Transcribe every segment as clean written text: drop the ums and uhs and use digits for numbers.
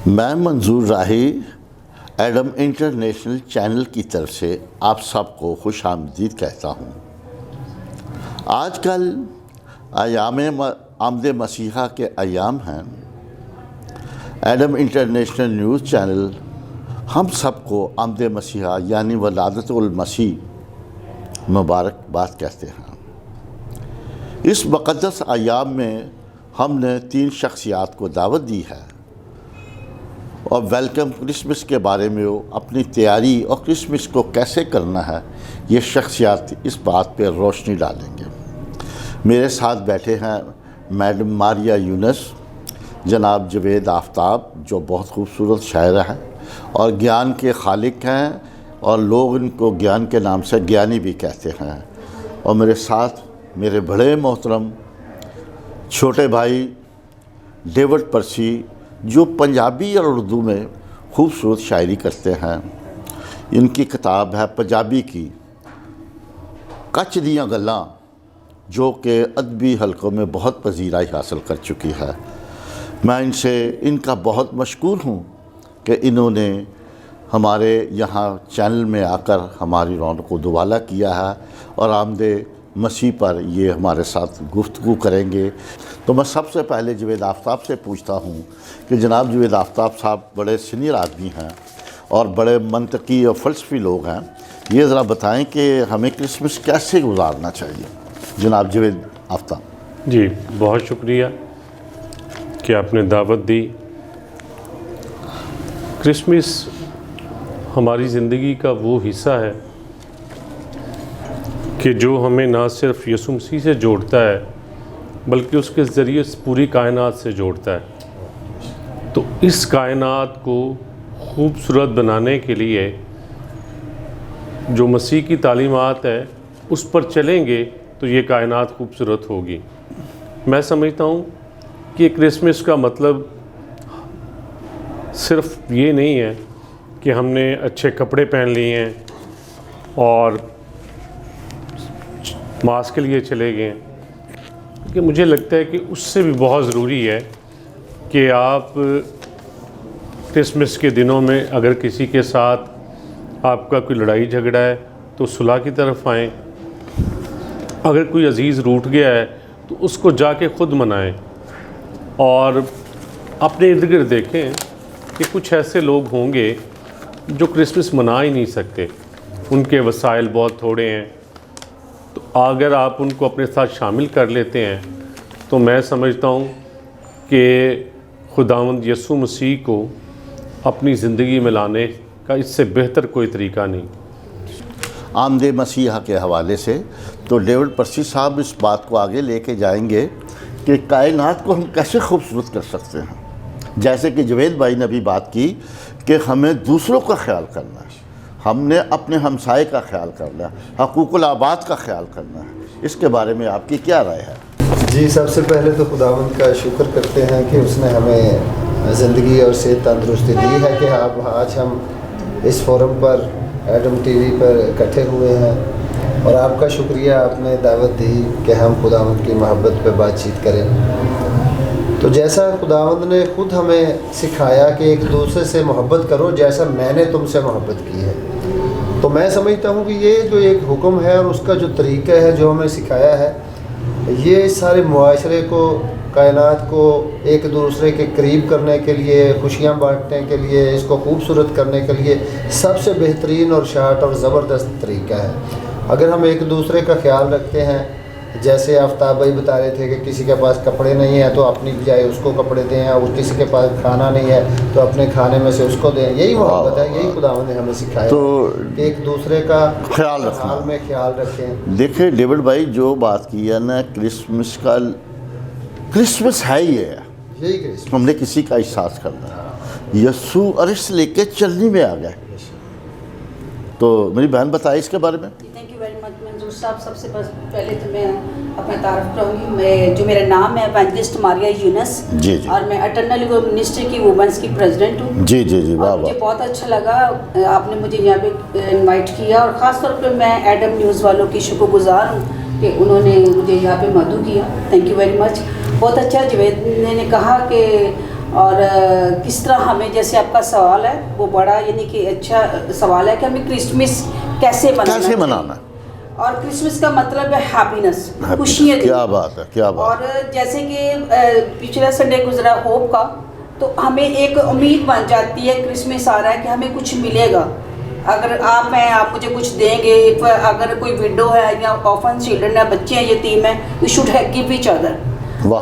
میں منظور راہی Adam international channel کی طرف سے آپ سب کو خوش آمدید کہتا ہوں۔ آج کل ایام آمد مسیحا کے ایام ہیں۔ ایڈم انٹرنیشنل نیوز چینل ہم سب کو آمد مسیحا یعنی ولادت المسیح مبارکباد کہتے ہیں۔ اس مقدس ایام میں ہم نے 3 شخصیات کو دعوت دی ہے اور ویلکم کرسمس کے بارے میں اپنی تیاری اور کرسمس کو کیسے کرنا ہے یہ شخصیات اس بات پہ روشنی ڈالیں گے۔ میرے ساتھ بیٹھے ہیں میڈم ماریا یونس، جناب جوید آفتاب جو بہت خوبصورت شاعرہ ہیں اور گیان کے خالق ہیں اور لوگ ان کو گیان کے نام سے گیانی بھی کہتے ہیں، اور میرے ساتھ میرے بڑے محترم چھوٹے بھائی ڈیوڈ پرسی جو پنجابی اور اردو میں خوبصورت شاعری کرتے ہیں۔ ان کی کتاب ہے پنجابی کی کچ دیاں گلاں جو کہ ادبی حلقوں میں بہت پذیرائی حاصل کر چکی ہے۔ میں ان کا بہت مشکور ہوں کہ انہوں نے ہمارے یہاں چینل میں آ کر ہماری رونق کو دوبالا کیا ہے اور آمد مسیح پر یہ ہمارے ساتھ گفتگو کریں گے۔ تو میں سب سے پہلے جوید آفتاب سے پوچھتا ہوں کہ جناب جوید آفتاب صاحب بڑے سینئر آدمی ہیں اور بڑے منطقی اور فلسفی لوگ ہیں، یہ ذرا بتائیں کہ ہمیں کرسمس کیسے گزارنا چاہیے؟ جناب جوید آفتاب۔ جی بہت شکریہ کہ آپ نے دعوت دی۔ کرسمس ہماری زندگی کا وہ حصہ ہے کہ جو ہمیں نہ صرف یسوع مسیح سے جوڑتا ہے بلکہ اس کے ذریعے پوری کائنات سے جوڑتا ہے۔ تو اس کائنات کو خوبصورت بنانے کے لیے جو مسیح کی تعلیمات ہے اس پر چلیں گے تو یہ کائنات خوبصورت ہوگی۔ میں سمجھتا ہوں کہ کرسمس کا مطلب صرف یہ نہیں ہے کہ ہم نے اچھے کپڑے پہن لیے ہیں اور ماس کے لیے چلے گئے ہیں، کہ مجھے لگتا ہے کہ اس سے بھی بہت ضروری ہے کہ آپ کرسمس کے دنوں میں اگر کسی کے ساتھ آپ کا کوئی لڑائی جھگڑا ہے تو صلح کی طرف آئیں، اگر کوئی عزیز روٹھ گیا ہے تو اس کو جا کے خود منائیں، اور اپنے ارد گرد دیکھیں کہ کچھ ایسے لوگ ہوں گے جو کرسمس منا ہی نہیں سکتے، ان کے وسائل بہت تھوڑے ہیں، تو اگر آپ ان کو اپنے ساتھ شامل کر لیتے ہیں تو میں سمجھتا ہوں کہ خداوند یسوع مسیح کو اپنی زندگی میں لانے کا اس سے بہتر کوئی طریقہ نہیں۔ آمد مسیحا کے حوالے سے تو ڈیوڈ پرسی صاحب اس بات کو آگے لے کے جائیں گے کہ کائنات کو ہم کیسے خوبصورت کر سکتے ہیں۔ جیسے کہ جوید بھائی نے بھی بات کی کہ ہمیں دوسروں کا خیال کرنا ہے، ہم نے اپنے ہمسائے کا خیال کرنا ہے، حقوق العباد کا خیال کرنا ہے۔ اس کے بارے میں آپ کی کیا رائے ہے؟ جی سب سے پہلے تو خداوند کا شکر کرتے ہیں کہ اس نے ہمیں زندگی اور صحت تندرستی دی ہے کہ آج ہم اس فورم پر ایڈم ٹی وی پر اکٹھے ہوئے ہیں، اور آپ کا شکریہ، آپ نے دعوت دی کہ ہم خداوند کی محبت پہ بات چیت کریں۔ تو جیسا خداوند نے خود ہمیں سکھایا کہ ایک دوسرے سے محبت کرو جیسا میں نے تم سے محبت کی ہے، تو میں سمجھتا ہوں کہ یہ جو ایک حکم ہے اور اس کا جو طریقہ ہے جو ہمیں سکھایا ہے، یہ سارے معاشرے کو، کائنات کو ایک دوسرے کے قریب کرنے کے لیے، خوشیاں بانٹنے کے لیے، اس کو خوبصورت کرنے کے لیے سب سے بہترین اور شارٹ اور زبردست طریقہ ہے۔ اگر ہم ایک دوسرے کا خیال رکھتے ہیں، جیسے آفتاب بھائی بتا رہے تھے کہ کسی کے پاس کپڑے نہیں ہیں تو اپنی بجائے اس کو کپڑے دیں، اور کسی کے پاس کھانا نہیں ہے تو اپنے کھانے میں سے اس کو دیں، یہی محبت ہے، یہی خداوند نے ہمیں سکھایا کہ ایک دوسرے کا خیال حال میں خیال رکھیں۔ دیکھیں ڈیوڈ بھائی جو بات کی ہے نا، کرسمس ہے ہی ہے، یہی کرسمس ہم نے کسی کا احساس کرنا ہے۔ یسوع عرش لے کے چلنے میں آ گئے، تو میری بہن بتائے اس کے بارے میں۔ تھینک یو ویری مچ منظور صاحب۔ سب سے پہلے تو میں اپنا تعارف کروں گی، جو میرا نام ہے ایونجلسٹ ماریا یونس، جی اور میں اٹرنل منسٹری کی وومنس کی پریزیڈنٹ ہوں۔ جی جی جی، واہ واہ۔ مجھے بہت اچھا لگا آپ نے مجھے یہاں پہ انوائٹ کیا، اور خاص طور پہ میں ایڈم نیوز والوں کی شکر گزار ہوں کہ انہوں نے مجھے یہاں پہ مدعو کیا۔ Thank you very much. بہت اچھا جوید نے کہا کہ اور کس طرح ہمیں، جیسے آپ کا سوال ہے وہ بڑا یعنی کہ اچھا سوال ہے کہ ہمیں کرسمس کیسے منانا ہے؟ اور کرسمس کا مطلب ہے ہیپینس، خوشیاں دینی۔ کیا بات ہے، کیا بات ہے۔ اور جیسے کہ پچھلا سنڈے گزرا ہوپ کا، تو ہمیں ایک امید بن جاتی ہے کرسمس آ رہا ہے کہ ہمیں کچھ ملے گا، اگر آپ ہیں آپ مجھے کچھ دیں گے، اگر کوئی وڈو ہے یا آفن چلڈرن ہے، بچے ہیں یتیم ہیں، we should give each other.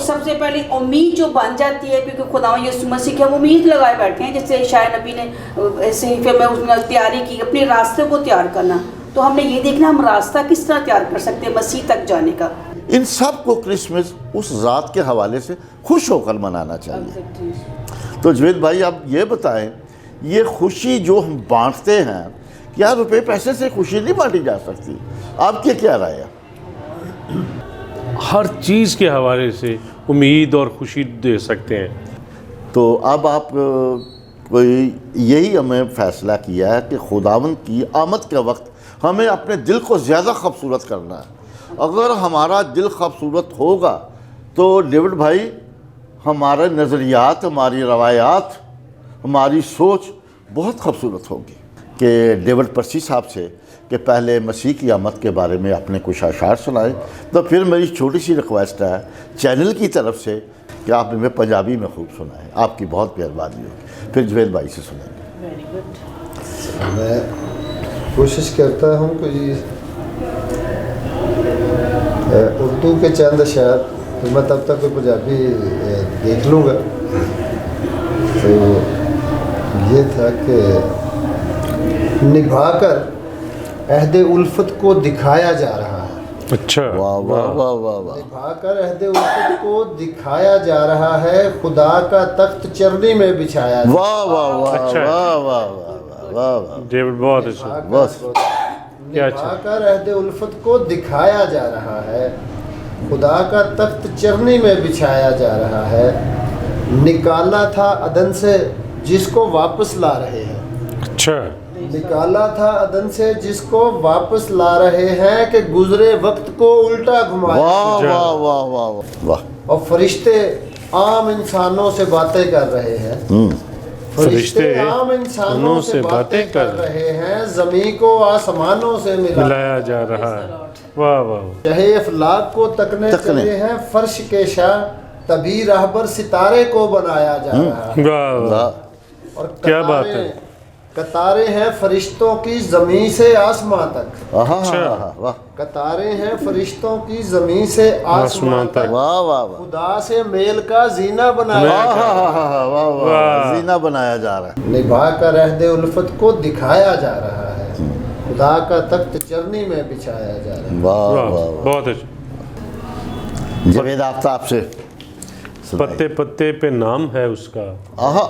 سب سے پہلے امید جو بن جاتی ہے، کیونکہ خدا یسوع مسیح کے وہ امید لگائے بیٹھے ہیں، جیسے شاید نبی نے صحیفے میں اس نے تیاری کی اپنے راستے کو تیار کرنا، تو ہم نے یہ دیکھنا ہم راستہ کس طرح تیار کر سکتے ہیں مسیح تک جانے کا۔ ان سب کو کرسمس اس ذات کے حوالے سے خوش ہو کر منانا چاہیے۔ تو جوید بھائی آپ یہ بتائیں، یہ خوشی جو ہم بانٹتے ہیں، کیا روپے پیسے سے خوشی نہیں بانٹی جا سکتی؟ آپ کی کیا رائے ہے؟ ہر چیز کے حوالے سے امید اور خوشی دے سکتے ہیں۔ تو اب آپ کوئی یہی ہمیں فیصلہ کیا ہے کہ خداوند کی آمد کے وقت ہمیں اپنے دل کو زیادہ خوبصورت کرنا ہے۔ اگر ہمارا دل خوبصورت ہوگا تو ڈیوڈ بھائی ہمارے نظریات، ہماری روایات، ہماری سوچ بہت خوبصورت ہوگی۔ کہ ڈیوڈ پرسی صاحب سے کہ پہلے مسیح کی آمد کے بارے میں اپنے کچھ اشعار سنائے، تو پھر میری چھوٹی سی ریکویسٹ ہے چینل کی طرف سے کہ آپ ہمیں پنجابی میں خوب سنائیں، آپ کی بہت مہربانی ہوگی، پھر جویل بھائی سے سنیں گے۔ میں کوشش کرتا ہوں کہ اردو کے چند اشعار، میں تب تک کوئی پنجابی دیکھ لوں گا۔ تو یہ تھا کہ نبھا کر عہد الفت کو دکھایا جا رہا ہے۔ اچھا، واہ واہ واہ واہ واہ۔ نبھا کر عہد الفت کو دکھایا جا رہا ہے، خدا کا تخت چرنی میں بچھایا جا رہا ہے۔ واہ واہ واہ اچھا۔ واہ واہ واہ واہ واہ۔ ڈیوڈ بہت اچھا۔ بس کیا اچھا۔ نبھا کر عہد الفت کو دکھایا جا رہا ہے، خدا کا تخت چرنی میں بچھایا جا رہا ہے، نکالا تھا عدن سے جس کو واپس لا رہے ہیں۔ اچھا، نکالا تھا عدن سے جس کو واپس لا رہے ہیں، کہ گزرے وقت کو الٹا گھمایا۔ واہ واہ واہ واہ واہ۔ اور فرشتے عام انسانوں سے باتیں کر رہے ہیں، فرشتے عام انسانوں سے باتیں کر رہے ہیں، زمین کو آسمانوں سے ملایا جا رہا ہے۔ واہ واہ۔ شہے افلاک کو تکنے چلے ہیں، فرش کے شاہ تبھی راہبر ستارے کو بنایا جا رہا ہے۔ واہ واہ، اور کیا بات ہے۔ قطاریں ہیں فرشتوں کی زمین سے آسمان تک، واہ قطاریں ہیں فرشتوں کی زمین سے آسمان تک، واہ واہ واہ۔ خدا سے میل کا زینہ بنایا جا رہا ہے۔ واہ واہ، زینہ بنایا جا رہا ہے۔ نبھا کر عہد الفت کو دکھایا جا رہا ہے، خدا کا تخت چرنی میں بچھایا جا رہا ہے۔ واہ واہ واہ، واہ۔ بہت اچھا۔ جاوید آفتاب سے پتے پتے پہ نام ہے اس کا، آہا،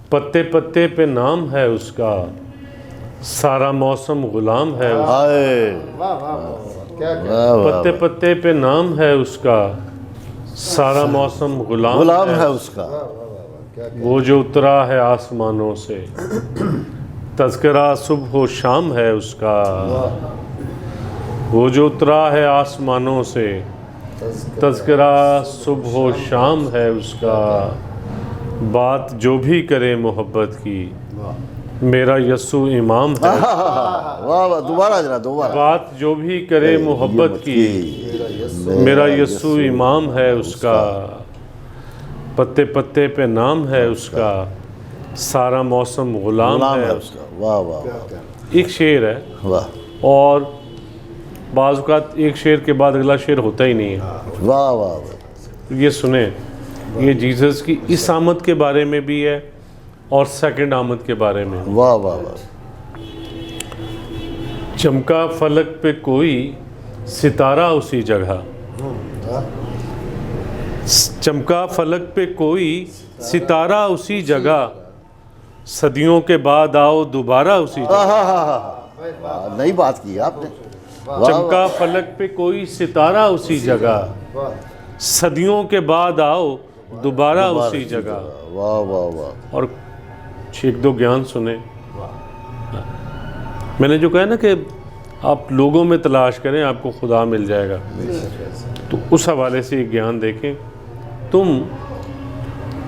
پتے پتے پہ نام ہے اس کا، سارا موسم غلام ہے اس کا۔ آئے واہ واہ واہ، کیا واہ واہ، پتے پتے پہ نام ہے اس کا، سارا موسم غلام غلام ہے ہے اس کا۔ وہ جو اترا ہے آسمانوں سے، تذکرہ صبح و شام ہے اس کا، وہ جو اترا ہے آسمانوں سے، تذکرہ صبح و شام ہے اس کا، بات جو بھی کرے محبت کی، میرا یسوع امام ہے۔ واہ واہ، دوبارہ ذرا دوبارہ۔ بات جو بھی کرے محبت کی، میرا یسوع امام ہے اس کا، پتے پتے پہ نام ہے اس کا، سارا موسم غلام غلام ہے ہے اس کا۔ واہ واہ واہ ایک شعر ہے، واہ اور بعض اوقات ایک شعر کے بعد اگلا شعر ہوتا ہی نہیں ہے۔ واہ واہ واہ۔ یہ سنیں، یہ جیزس کی اس آمد کے بارے میں بھی ہے اور سیکنڈ آمد کے بارے میں۔ واہ واہ واہ۔ چمکا فلک پہ کوئی ستارہ اسی جگہ، چمکا فلک پہ کوئی ستارہ اسی جگہ، صدیوں کے بعد آؤ دوبارہ اسی جگہ۔ نئی بات کی آپ نے۔ چمکا فلک پہ کوئی ستارہ اسی جگہ، صدیوں کے بعد آؤ دوبارہ اسی جگہ۔ واہ واہ واہ۔ اور ایک دو گیان سنیں۔ میں نے جو کہا نا کہ آپ لوگوں میں تلاش کریں آپ کو خدا مل جائے گا، تو اس حوالے سے ایک گیان دیکھیں۔ تم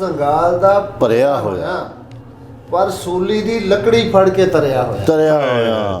ਜੰਗਾਲ ਦਾ ਭਰਿਆ ਹੋਇਆ। ਪਰ ਸੂਲੀ ਦੀ ਲੱਕੜੀ ਫੜ ਕੇ ਤਰਿਆ ਹੋਇਆ। ਤਰਿਆ ਹੋਇਆ ਹਾਂ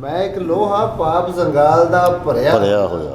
ਮੈਂ ਇੱਕ ਲੋਹਾ ਪਾਪ ਜੰਗਾਲ ਦਾ ਭਰਿਆ ਭਰਿਆ ਹੋਇਆ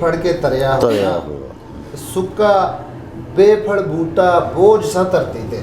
ਫੜ ਕੇ ਤਰਿਆ ਤਰਿਆ ਹੋਇਆ। ਹੋਇਆ ਸੁੱਕਾ ਬੇਫਲ ਬੂਟਾ ਬੋਝ ਸਾ ਧਰਤੀ ਤੇ।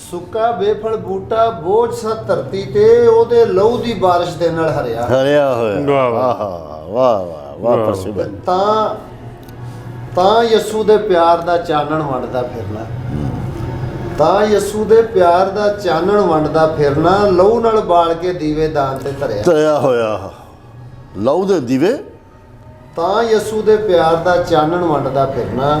ਸੁੱਕਾ ਬੇਫਲ ਬੂਟਾ ਬੋਝ ਸਾ ਧਰਤੀ ਤੇ ਉਹਦੇ ਲਹੂ ਦੀ ਬਾਰਿਸ਼ ਦੇ ਨਾਲ ਹਰਿਆ। ਹਰਿਆ ਹੋਇਆ ਵਾਹ, ਵਾਹ। ਆਹਾ ਵਾਹ ਵਾਹ ਵਾਹ ਵਾਹ। ਪ੍ਰਸਿੱਧ ਤਾਂ ਯਸੂ ਦੇ ਪਿਆਰ ਦਾ ਚਾਨਣ ਵੰਡਦਾ ਫਿਰਨਾ। ਤਾਂ ਯਸੂ ਦੇ ਪਿਆਰ ਦਾ ਚਾਨਣ ਵੰਡਦਾ ਫਿਰਨਾ, ਲਹੂ ਨਾਲ ਬਾਲ ਕੇ ਦੀਵੇ ਦਾਨ ਤੇ ਧਰਿਆ। ਤਰਿਆ ਹੋਇਆ ਲਹੂ ਦੇ ਦੀਵੇ ਤਾਂ ਯਸੂ ਦੇ ਪਿਆਰ ਦਾ ਚਾਨਣ ਵੰਡਦਾ ਫਿਰਨਾ,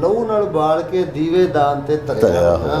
ਲਹੂ ਨਾਲ ਬਾਲ ਕੇ ਦੀਵੇ ਦਾਨ ਤੇ ਧਰਿਆ ਧਰਿਆ। ਹੋਇਆ।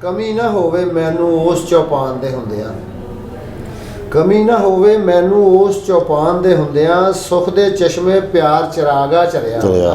ਕਮੀ ਨਾ ਹੋਵੇ ਮੈਨੂੰ ਉਸ ਚੌਪਾਨ ਦੇ ਹੁੰਦਿਆਂ, ਕਮੀ ਨਾ ਹੋਵੇ ਮੈਨੂੰ ਉਸ ਚੌਪਾਨ ਦੇ ਹੁੰਦਿਆਂ, ਸੁਖ ਦੇ ਚਸ਼ਮੇ ਪਿਆਰ ਚਰਾਗਾ ਚਰਿਆ। ਤਰਿਆ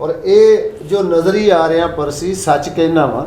ਔਰ ਇਹ ਜੋ ਨਜ਼ਰੀ ਆ ਰਿਹਾ ਪਰਸੀ ਸੱਚ ਕਹਿਣਾ ਵਾ,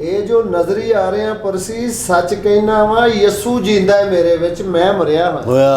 ਇਹ ਜੋ ਨਜ਼ਰੀ ਆ ਰਿਹਾ ਪਰਸੀ ਸੱਚ ਕਹਿਣਾ ਵਾ, ਯਸੂ ਜਿੰਦਾ ਹੈ ਮੇਰੇ ਵਿੱਚ, ਮੈਂ ਮਰਿਆ ਹਾਂ। ਹੋਇਆ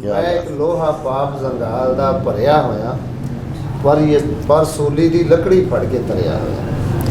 ਕਿਆ ਮੈਂ ਬਾਤ। ਇੱਕ ਲੋਹਾ ਪਾਪ ਜੰਗਾਲ ਦਾ ਭਰਿਆ ਹੋਇਆ, ਪਰ ਸੂਲੀ ਦੀ ਲੱਕੜੀ ਫੜ ਕੇ ਤਰਿਆ ਹੋਇਆ।